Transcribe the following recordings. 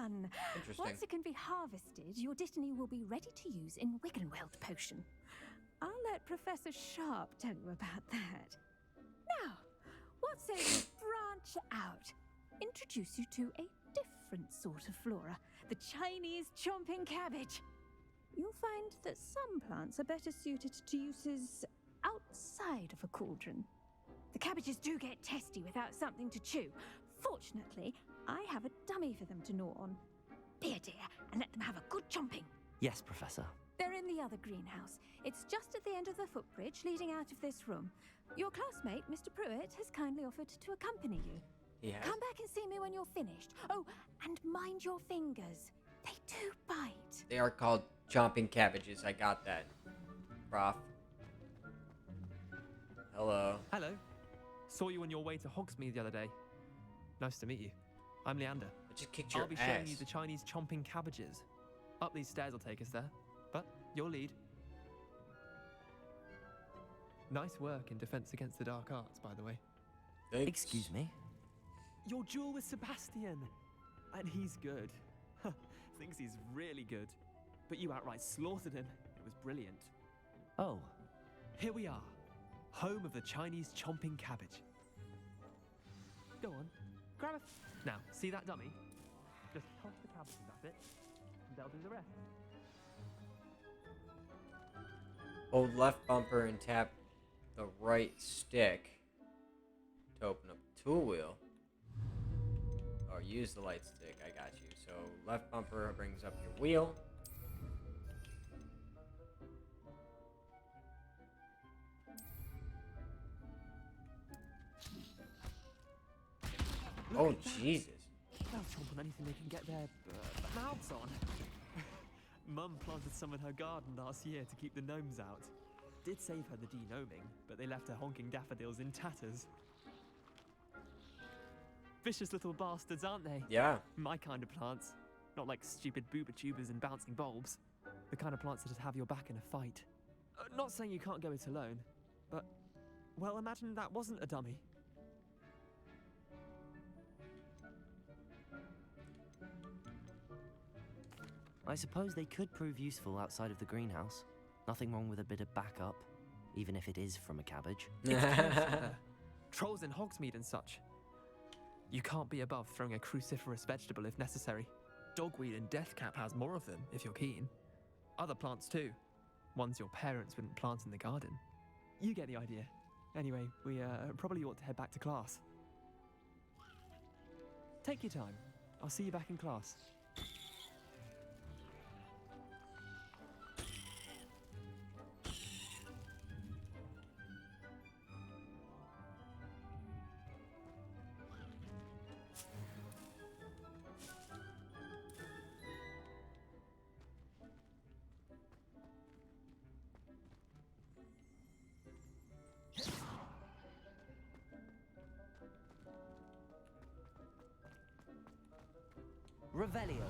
done. Interesting. Once it can be harvested, your Dittany will be ready to use in Wiggenweld potion. I'll let Professor Sharp tell you about that. Now, what say we branch out? Introduce you to a different sort of flora, the Chinese chomping cabbage. You'll find that some plants are better suited to uses outside of a cauldron. The cabbages do get testy without something to chew. Fortunately, I have a dummy for them to gnaw on. Be a dear and let them have a good chomping. Yes, Professor. They're in the other greenhouse. It's just at the end of the footbridge leading out of this room. Your classmate, Mr. Pruitt, has kindly offered to accompany you. Yes. Come back and see me when you're finished. Oh, and mind your fingers. They do bite. They are called chomping cabbages. I got that. Prof. Hello. Hello. Saw you on your way to Hogsmeade the other day. Nice to meet you. I'm Leander. I just kicked your I'll be ass. showing you the Chinese chomping cabbages. Up these stairs will take us there, but your lead. Nice work in defense against the dark arts, by the way. Thanks. Excuse me? Your duel with Sebastian. And he's good. Thinks he's really good. But you outright slaughtered him. It was brilliant. Oh, Here we are. Home of the Chinese chomping cabbage. Go on. Grab a... Now, see that dummy? Just toss the cabbages at it, and they'll do the rest. Hold left bumper and tap the right stick to open up the tool wheel. Or use the light stick, I got you. So left bumper brings up your wheel. Look Oh, at that. Jesus. They'll chomp on anything they can get their mouths on. Mum planted some in her garden last year to keep the gnomes out. Did save her the de-gnoming, but they left her honking daffodils in tatters. Vicious little bastards, aren't they? Yeah. My kind of plants. Not like stupid booba tubers and bouncing bulbs. The kind of plants that just have your back in a fight. Not saying you can't go it alone, but... Well, imagine that wasn't a dummy. I suppose they could prove useful outside of the greenhouse. Nothing wrong with a bit of backup, even if it is from a cabbage. Trolls in Hogsmeade and such. You can't be above throwing a cruciferous vegetable if necessary. Dogweed and deathcap has more of them, if you're keen. Other plants too. Ones your parents wouldn't plant in the garden. You get the idea. Anyway, we probably ought to head back to class. Take your time. I'll see you back in class. Revelio.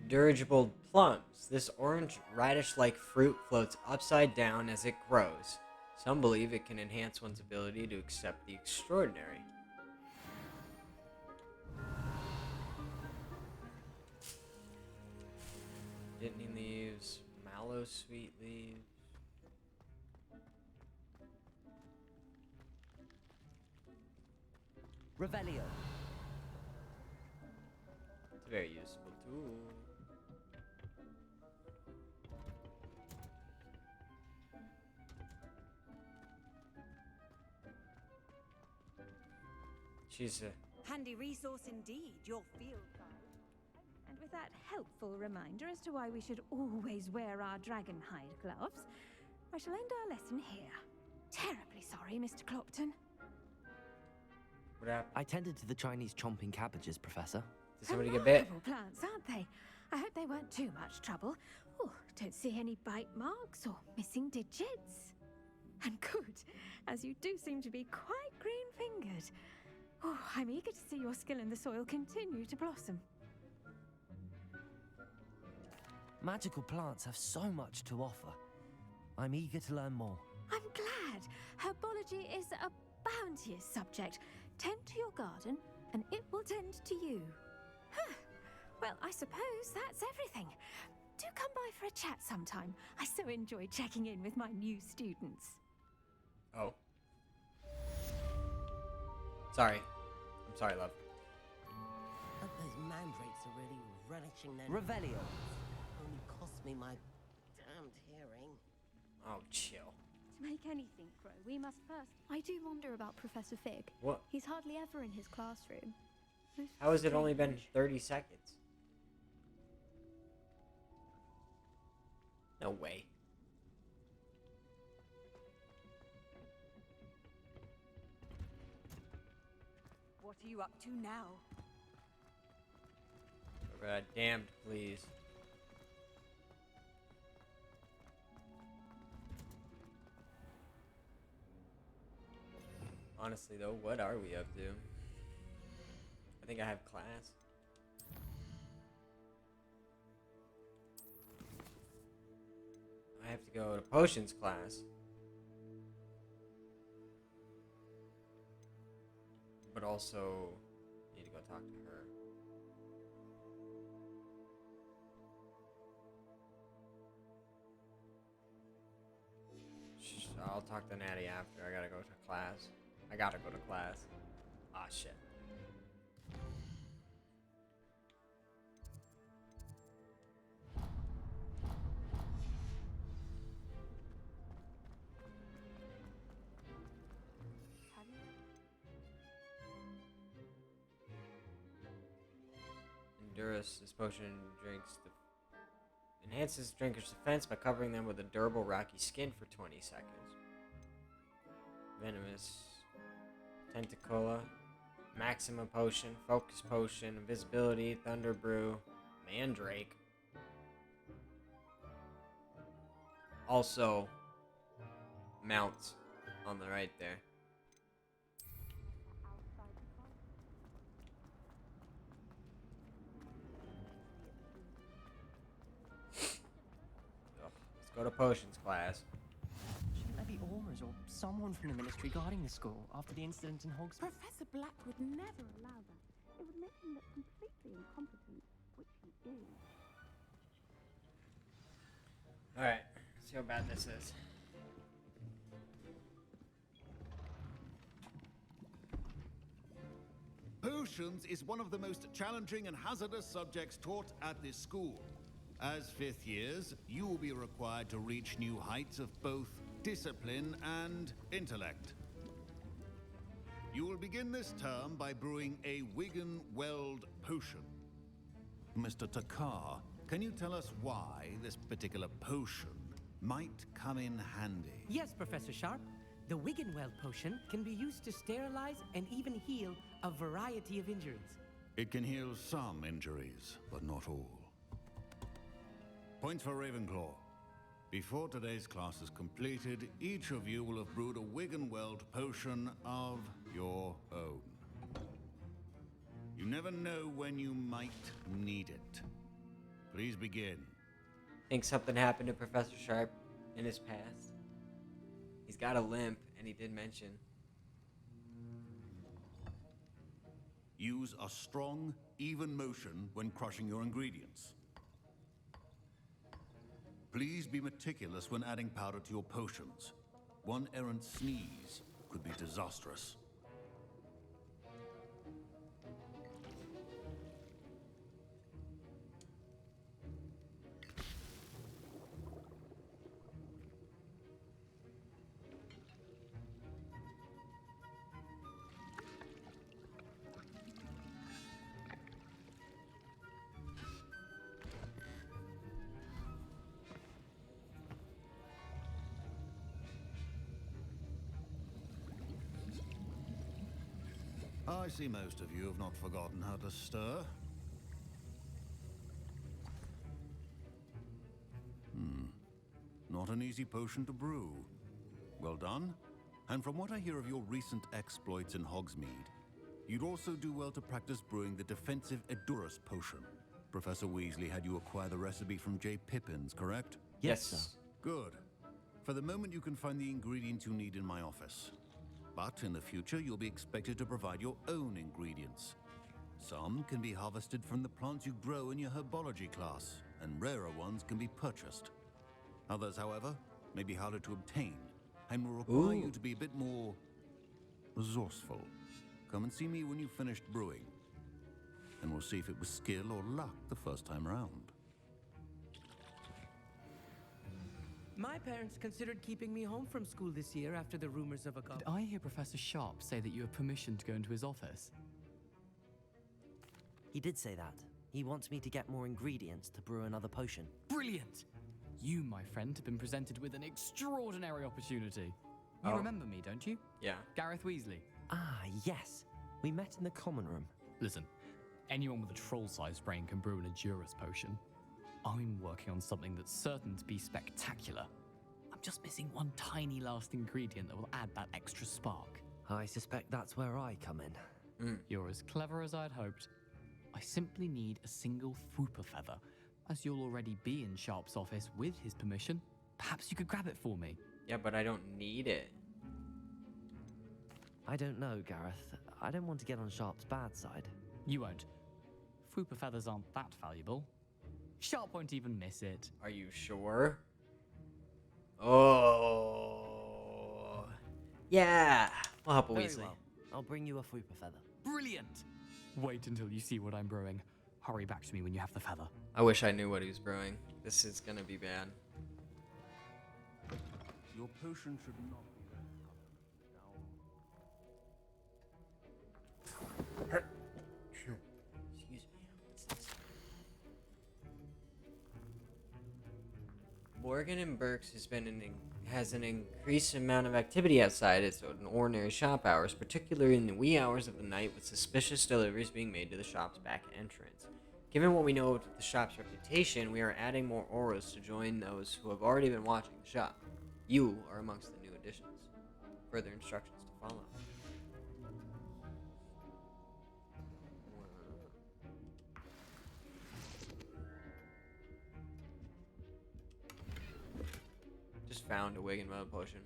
Dirigible plums. This orange radish-like fruit floats upside down as it grows. Some believe it can enhance one's ability to accept the extraordinary. Dittany leaves, mallow sweet leaves. Revelio. It's a very useful tool. She's a Handy resource indeed, your field guide. And with that helpful reminder as to why we should always wear our dragon hide gloves, I shall end our lesson here. Terribly sorry, Mr. Clopton. what happened? I tended to the Chinese chomping cabbages, Professor. Did somebody get bit? Remarkable plants, aren't they? I hope they weren't too much trouble. Oh, don't see any bite marks or missing digits. And good, as you do seem to be quite green-fingered. Oh, I'm eager to see your skill in the soil continue to blossom. Magical plants have so much to offer. I'm eager to learn more. I'm glad. Herbology is a bounteous subject. Tend to your garden, and it will tend to you. Huh. Well, I suppose that's everything. Do come by for a chat sometime. I so enjoy checking in with my new students. Oh. Sorry. I'm sorry, love. But those mandrakes are really relishing their... Revelio. Only cost me my damned hearing. Oh, chill. To make anything grow, we must first... I do wonder about Professor Fig. What? He's hardly ever in his classroom. Most How has it only been strange. 30 seconds? No way. What are you up to now? Damned, please. Honestly, though, what are we up to? I think I have class. I have to go to potions class. But also need to go talk to her. I'll talk to Natty after. I gotta go to class. I gotta go to class. Ah, shit. Endurance. This potion enhances drinker's defense by covering them with a durable rocky skin for 20 seconds. Venomous. Tentacola. Maxima potion. Focus potion. Invisibility. Thunder brew. Mandrake. Also, mounts on the right there. Let's go to potions class. Shouldn't there be aurors or someone from the ministry guarding the school after the incident in Hogsmeade? Professor Black would never allow that. It would make him look completely incompetent, which he is. Alright, see how bad this is. Potions is one of the most challenging and hazardous subjects taught at this school. As fifth years, you will be required to reach new heights of both discipline and intellect. You will begin this term by brewing a Wigan-Weld potion. Mr. Takar, can you tell us why this particular potion might come in handy? Yes, Professor Sharp. The Wiggenweld potion can be used to sterilize and even heal a variety of injuries. It can heal some injuries, but not all. Points for Ravenclaw. Before today's class is completed, each of you will have brewed a Wiggenweld potion of your own. You never know when you might need it. Please begin. Think something happened to Professor Sharp in his past? He's got a limp, and he did mention. Use a strong, even motion when crushing your ingredients. Please be meticulous when adding powder to your potions. One errant sneeze could be disastrous. I see most of you have not forgotten how to stir. Not an easy potion to brew. Well done. And from what I hear of your recent exploits in Hogsmeade, you'd also do well to practice brewing the defensive Edurus potion. Professor Weasley had you acquire the recipe from J. Pippin's, correct? Yes, sir. Good. For the moment, you can find the ingredients you need in my office. But in the future, you'll be expected to provide your own ingredients. Some can be harvested from the plants you grow in your herbology class, and rarer ones can be purchased. Others, however, may be harder to obtain, and will require you to be a bit more resourceful. Come and see me when you've finished brewing, and we'll see if it was skill or luck the first time around. My parents considered keeping me home from school this year after the rumors of a Did I hear Professor Sharp say that you have permission to go into his office? He did say that. He wants me to get more ingredients to brew another potion. Brilliant! You, my friend, have been presented with an extraordinary opportunity. You Oh. remember me, don't you? Yeah. Gareth Weasley. Ah, yes. We met in the common room. Listen, anyone with a troll-sized brain can brew an Edurus potion. I'm working on something that's certain to be spectacular. I'm just missing one tiny last ingredient that will add that extra spark. I suspect that's where I come in. You're as clever as I'd hoped. I simply need a single Fwooper feather. As you'll already be in Sharp's office with his permission, perhaps you could grab it for me. Yeah, but I don't need it. I don't know, Gareth. I don't want to get on Sharp's bad side. You won't. Fwooper feathers aren't that valuable. Sharp won't even miss it. Are you sure? Oh. Yeah. We'll help a Very Weasley. well. I'll bring you a Fwooper feather. Brilliant! Wait until you see what I'm brewing. Hurry back to me when you have the feather. I wish I knew what he was brewing. This is gonna be bad. Your potion should not be Excuse me. Morgan and Burks has an increased amount of activity outside its ordinary shop hours, particularly in the wee hours of the night, with suspicious deliveries being made to the shop's back entrance. Given what we know of the shop's reputation, we are adding more auras to join those who have already been watching the shop. You are amongst the new additions. Further instructions to follow. Just found a wig and mud potion.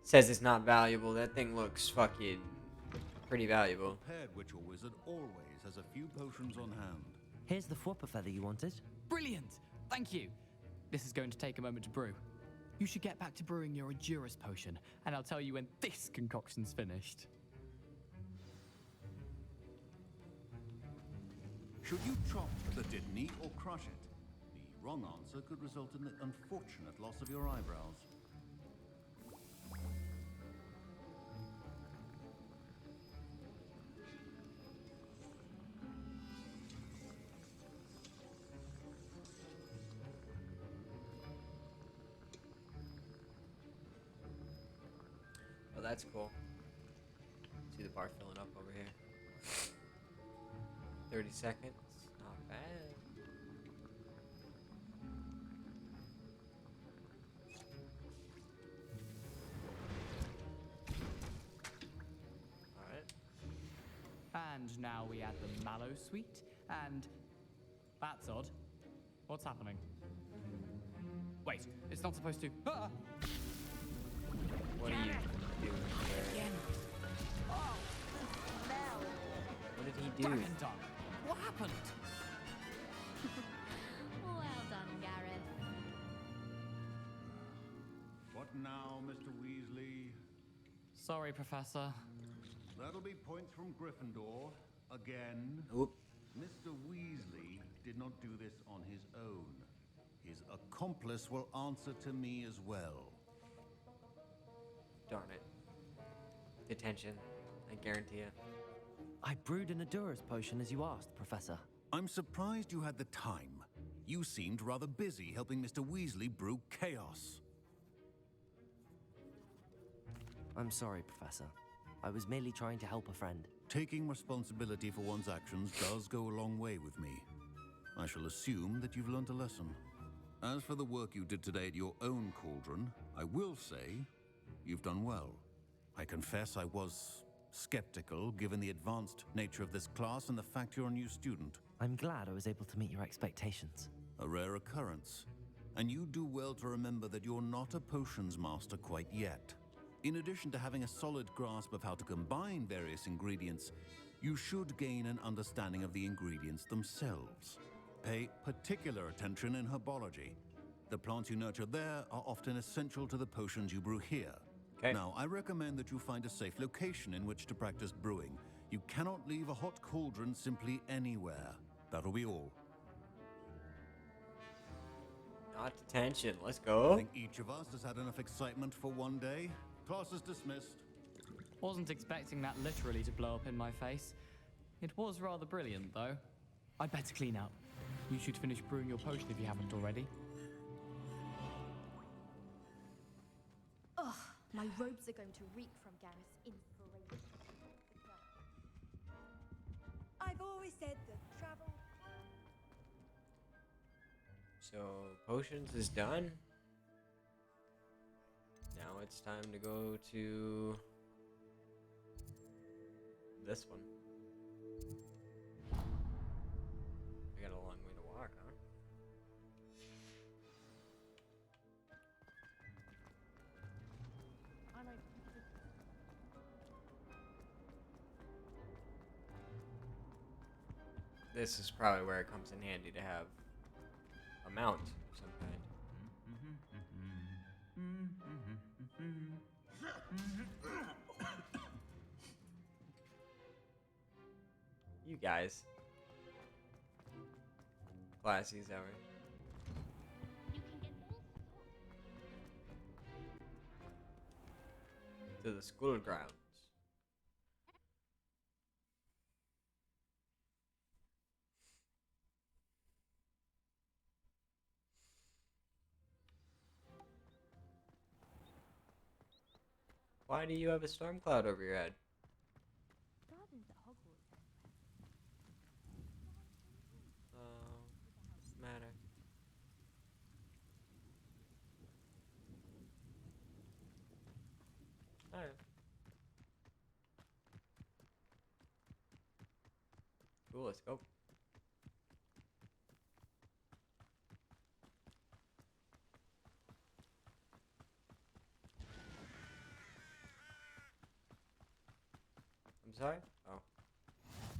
Says it's not valuable. That thing looks fucking pretty valuable. prepared, Witcher Wizard always has a few potions on hand. Here's the Fwooper feather you wanted. Brilliant! Thank you. This is going to take a moment to brew. You should get back to brewing your Edurus potion, and I'll tell you when this concoction's finished. Should you chop the Dittany or crush it? The wrong answer could result in the unfortunate loss of your eyebrows. Oh, that's cool. See the bar filling up over here. 30 seconds. Not bad. Alright. And now we add the mallow sweet, and that's odd. What's happening? Wait, it's not supposed to. Ah! What are you doing there? What did he do? Dragon Dung! What happened? Well done, Gareth. What now, Mr. Weasley? Sorry, Professor. That'll be points from Gryffindor. Again. Oop. Mr. Weasley did not do this on his own. His accomplice will answer to me as well. Darn it. Detention. I guarantee it. I brewed an Edurus potion as you asked, Professor. I'm surprised you had the time. You seemed rather busy helping Mr. Weasley brew chaos. I'm sorry, Professor. I was merely trying to help a friend. Taking responsibility for one's actions does go a long way with me. I shall assume that you've learnt a lesson. As for the work you did today at your own cauldron, I will say you've done well. I confess I was skeptical given the advanced nature of this class and the fact you're a new student. I'm glad I was able to meet your expectations. A rare occurrence. And you do well to remember that you're not a potions master quite yet. In addition to having a solid grasp of how to combine various ingredients, you should gain an understanding of the ingredients themselves. Pay particular attention in herbology. The plants you nurture there are often essential to the potions you brew here. Okay. Now, I recommend that you find a safe location in which to practice brewing. You cannot leave a hot cauldron simply anywhere. That'll be all. Not detention. Let's I go. think each of us has had enough excitement for one day. Class is dismissed. Wasn't expecting that literally to blow up in my face. It was rather brilliant, though. I'd better clean up. You should finish brewing your potion if you haven't already. Ugh, my robes are going to reek from Gareth's inspiration. I've always said that travel. So, potions is done. Now it's time to go to this one. I got a long way to walk, huh? This is probably where it comes in handy to have a mount of some kind. You guys. Classy as ever. To the school grounds. Why do you have a storm cloud over your head? Gardens at Hogwarts. What's the matter? Alright. Cool, let's go. I'm sorry? Oh.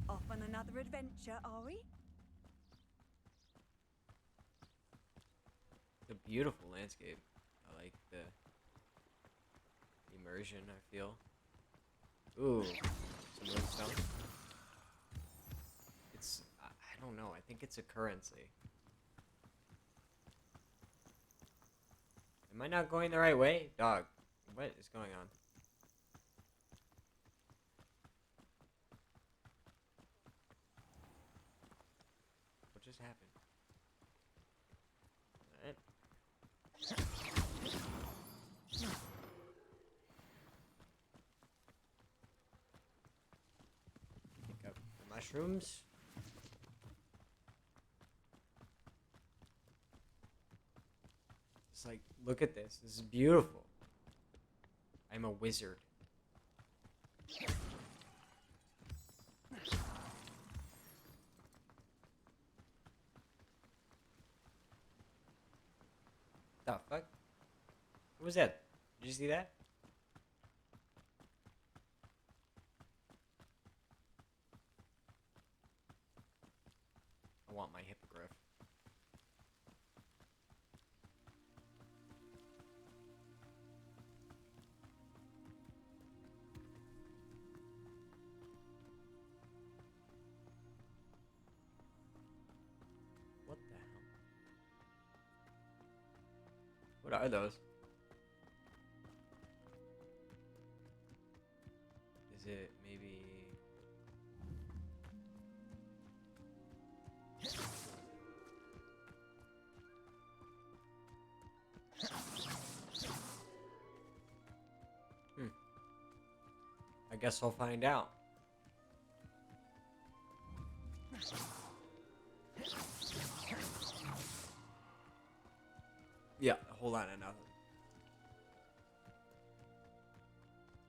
Off on another adventure, are we? It's a beautiful landscape. I like the immersion I feel. Ooh, some moonstone. It's, I don't know, I think it's a currency. Am I not going the right way? Dog, what is going on? What just happened? Alright. Pick up the mushrooms. It's like, look at this. This is beautiful. I'm a wizard. The fuck? What was that? Did you see that? I want my hippogriff. What the hell? What are those? Is it maybe... I guess I'll find out. Yeah, hold on to nothing.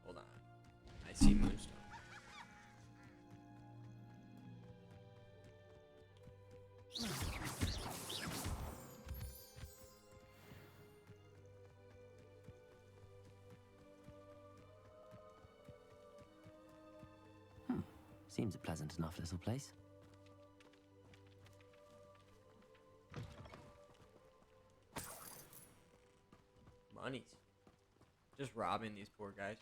Hold on. I see moonstone. Seems a pleasant enough little place. Monies. Just robbing these poor guys.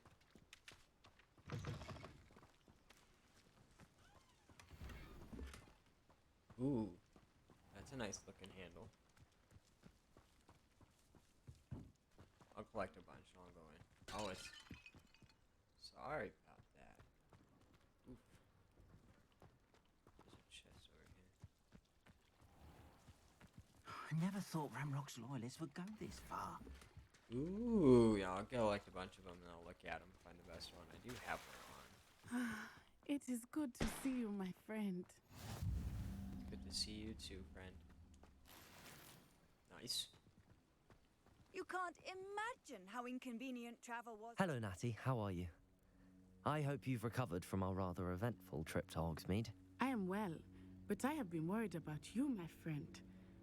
Ooh, that's a nice looking handle. I'll collect a bunch. I'll go in. Oh, it's... Sorry about that. Oof. There's a chest over here. I never thought Ramrock's loyalists would go this far. Ooh, yeah, I'll collect a bunch of them and I'll look at them, find the best one. I do have one on. It is good to see you, my friend. It's good to see you too, friend. Nice. You can't imagine how inconvenient travel was. Hello, Natty. How are you? I hope you've recovered from our rather eventful trip to Hogsmeade. I am well, but I have been worried about you, my friend.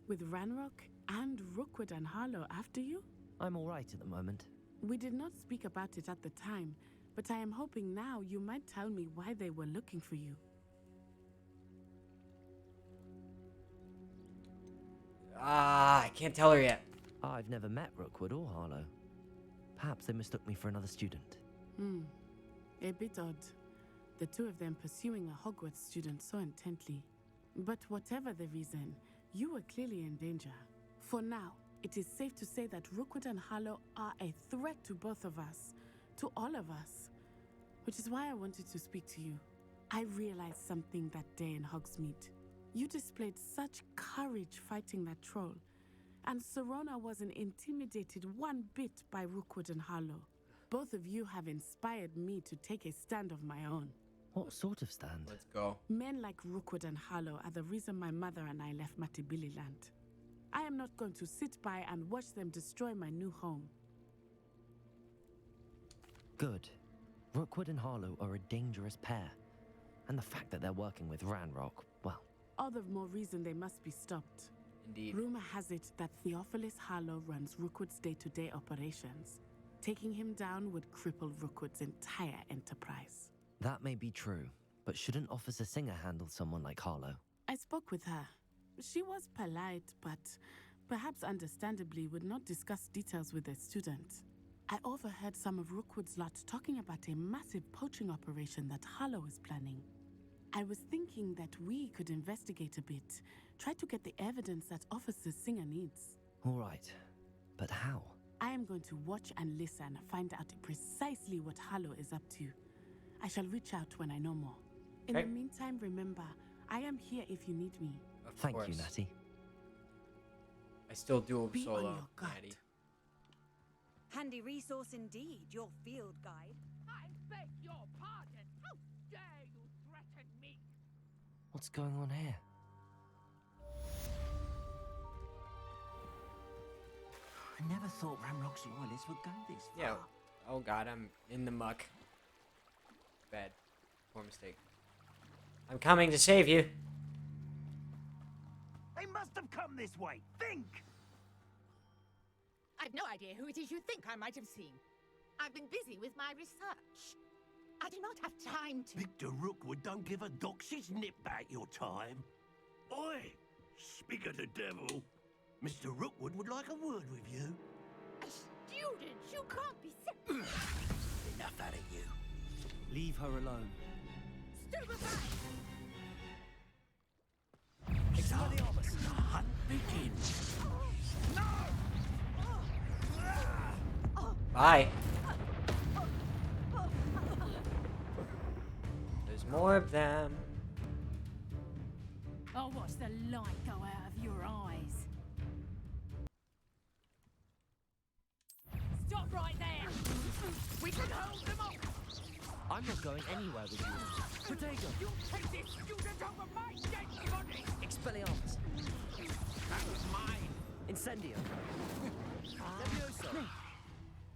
With Ranrock and Rookwood and Harlow after you? I'm all right at the moment. We did not speak about it at the time, but I am hoping now you might tell me why they were looking for you. I can't tell her yet. I've never met Rookwood or Harlow. Perhaps they mistook me for another student. A bit odd. The two of them pursuing a Hogwarts student so intently. But whatever the reason, you were clearly in danger. For now, it is safe to say that Rookwood and Harlow are a threat to both of us. To all of us. Which is why I wanted to speak to you. I realized something that day in Hogsmeade. You displayed such courage fighting that troll. And Serona wasn't intimidated one bit by Rookwood and Harlow. Both of you have inspired me to take a stand of my own. What sort of stand? Let's go. Men like Rookwood and Harlow are the reason my mother and I left Matibili land. I am not going to sit by and watch them destroy my new home. Good. Rookwood and Harlow are a dangerous pair. And the fact that they're working with Ranrock, well... All the more reason they must be stopped. Indeed. Rumor has it that Theophilus Harlow runs Rookwood's day-to-day operations. Taking him down would cripple Rookwood's entire enterprise. That may be true, but shouldn't Officer Singer handle someone like Harlow? I spoke with her. She was polite, but perhaps understandably would not discuss details with a student. I overheard some of Rookwood's lot talking about a massive poaching operation that Harlow is planning. I was thinking that we could investigate a bit, try to get the evidence that Officer Singer needs. All right, but how? I am going to watch and listen, find out precisely what Harlow is up to. I shall reach out when I know more. In the meantime, remember, I am here if you need me. Thank you, Natty. I still duel Be on solo, your guard. Natty. Handy resource indeed, your field guide. I beg your pardon. How dare you threaten me? What's going on here? I never thought Ramrock's loyalists would go this far. Yeah. Oh god, I'm in the muck. Bad. Poor mistake. I'm coming to save you. They must have come this way. Think! I've no idea who it is you think I might have seen. I've been busy with my research. I do not have time to... Victor Rookwood don't give a doxy's nip back your time. Oi! Speak of the devil. Mr. Rookwood would like a word with you. A student? You can't be sick. Enough out of you. Leave her alone. Stupefy! Expelliarmus, the hunt begins. No! Bye. There's more of them. I'll watch the light go out of your eyes. Stop right there! We can hold them off! I'm not going anywhere with you. Protego! You take this student over my dead body! Expelliarmus! That was mine. Incendio! Levioso!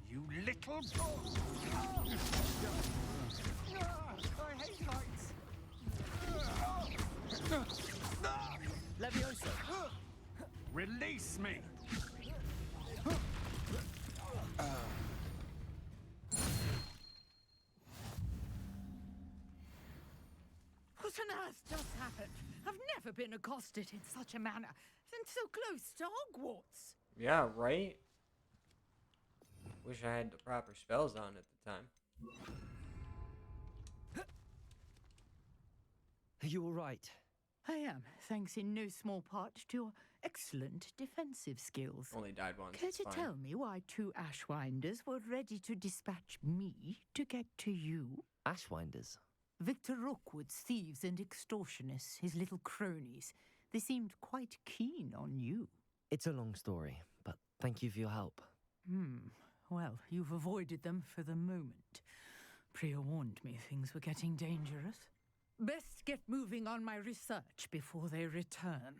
You little fool! I hate heights! Levioso! Release me! has just happened? I've never been accosted in such a manner, and so close to Hogwarts. Yeah, right? Wish I had the proper spells on at the time. Are you all right? I am, thanks in no small part to your excellent defensive skills. Only died once. Care It's to fine. tell me why 2 Ashwinders were ready to dispatch me to get to you? Ashwinders? Victor Rookwood's thieves and extortionists, his little cronies. They seemed quite keen on you. It's a long story, but thank you for your help. Well, you've avoided them for the moment. Priya warned me things were getting dangerous. Best get moving on my research before they return.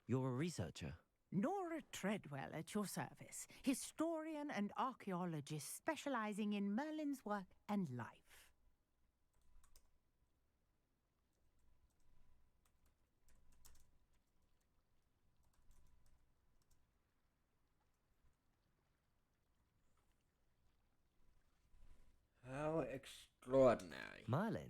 You're a researcher? Nora Treadwell at your service, historian and archaeologist specializing in Merlin's work and life. How extraordinary. Merlin?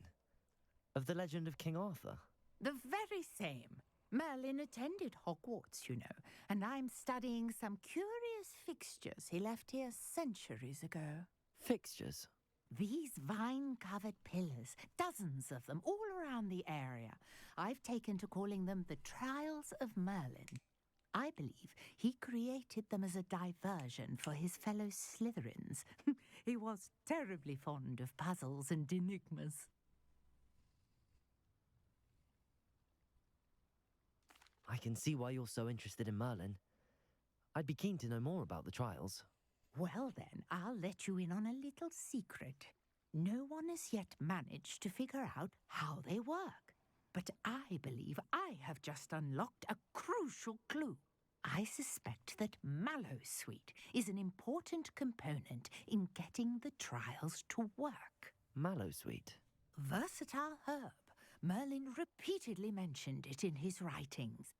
Of the legend of King Arthur? The very same. Merlin attended Hogwarts, you know, and I'm studying some curious fixtures he left here centuries ago. Fixtures? These vine-covered pillars, dozens of them, all around the area. I've taken to calling them the Trials of Merlin. I believe he created them as a diversion for his fellow Slytherins. He was terribly fond of puzzles and enigmas. I can see why you're so interested in Merlin. I'd be keen to know more about the trials. Well then, I'll let you in on a little secret. No one has yet managed to figure out how they work. But I believe I have just unlocked a crucial clue. I suspect that Mallowsweet is an important component in getting the trials to work. Mallowsweet? Versatile herb. Merlin repeatedly mentioned it in his writings.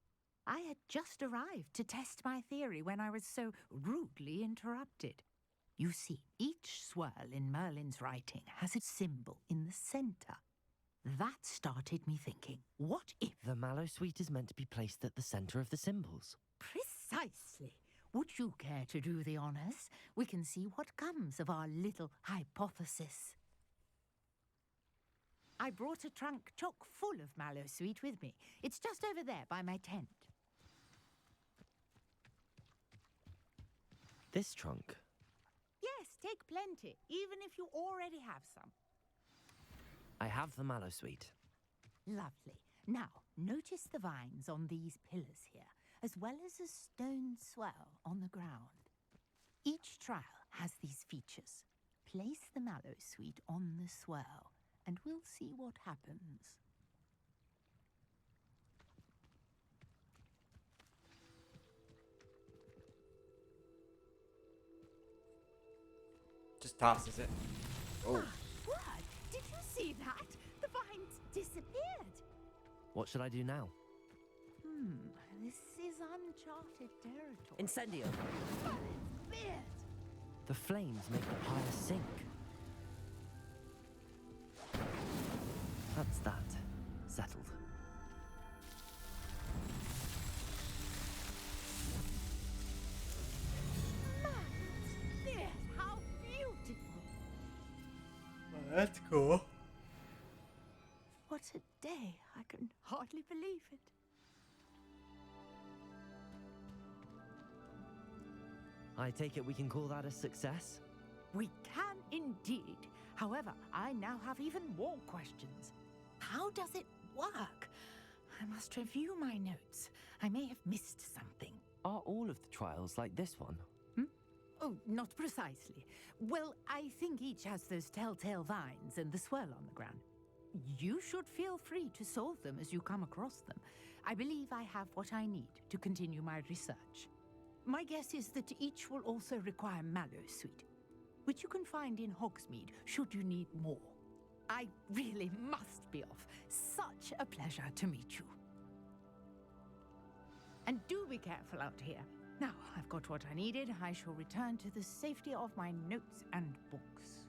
I had just arrived to test my theory when I was so rudely interrupted. You see, each swirl in Merlin's writing has a symbol in the center. That started me thinking, what if... The Mallowsweet is meant to be placed at the center of the symbols. Precisely. Would you care to do the honors? We can see what comes of our little hypothesis. I brought a trunk chock full of Mallowsweet with me. It's just over there by my tent. This trunk? Yes, take plenty, even if you already have some. I have the Mallowsweet. Lovely. Now, notice the vines on these pillars here, as well as a stone swell on the ground. Each trial has these features. Place the Mallowsweet on the swell, and we'll see what happens. Just tosses it. Oh. What? Did you see that? The vines disappeared. What should I do now? This is uncharted territory. Incendio! But it's fierce. The flames make the pyre sink. That's that. Settled. Fierce. How beautiful. Well, that's cool. What a day. I can hardly believe it. I take it we can call that a success? We can indeed. However, I now have even more questions. How does it work? I must review my notes. I may have missed something. Are all of the trials like this one? Oh, not precisely. Well, I think each has those telltale vines and the swirl on the ground. You should feel free to solve them as you come across them. I believe I have what I need to continue my research. My guess is that each will also require Mallowsweet, which you can find in Hogsmeade should you need more. I really must be off. Such a pleasure to meet you. And do be careful out here. Now, I've got what I needed. I shall return to the safety of my notes and books.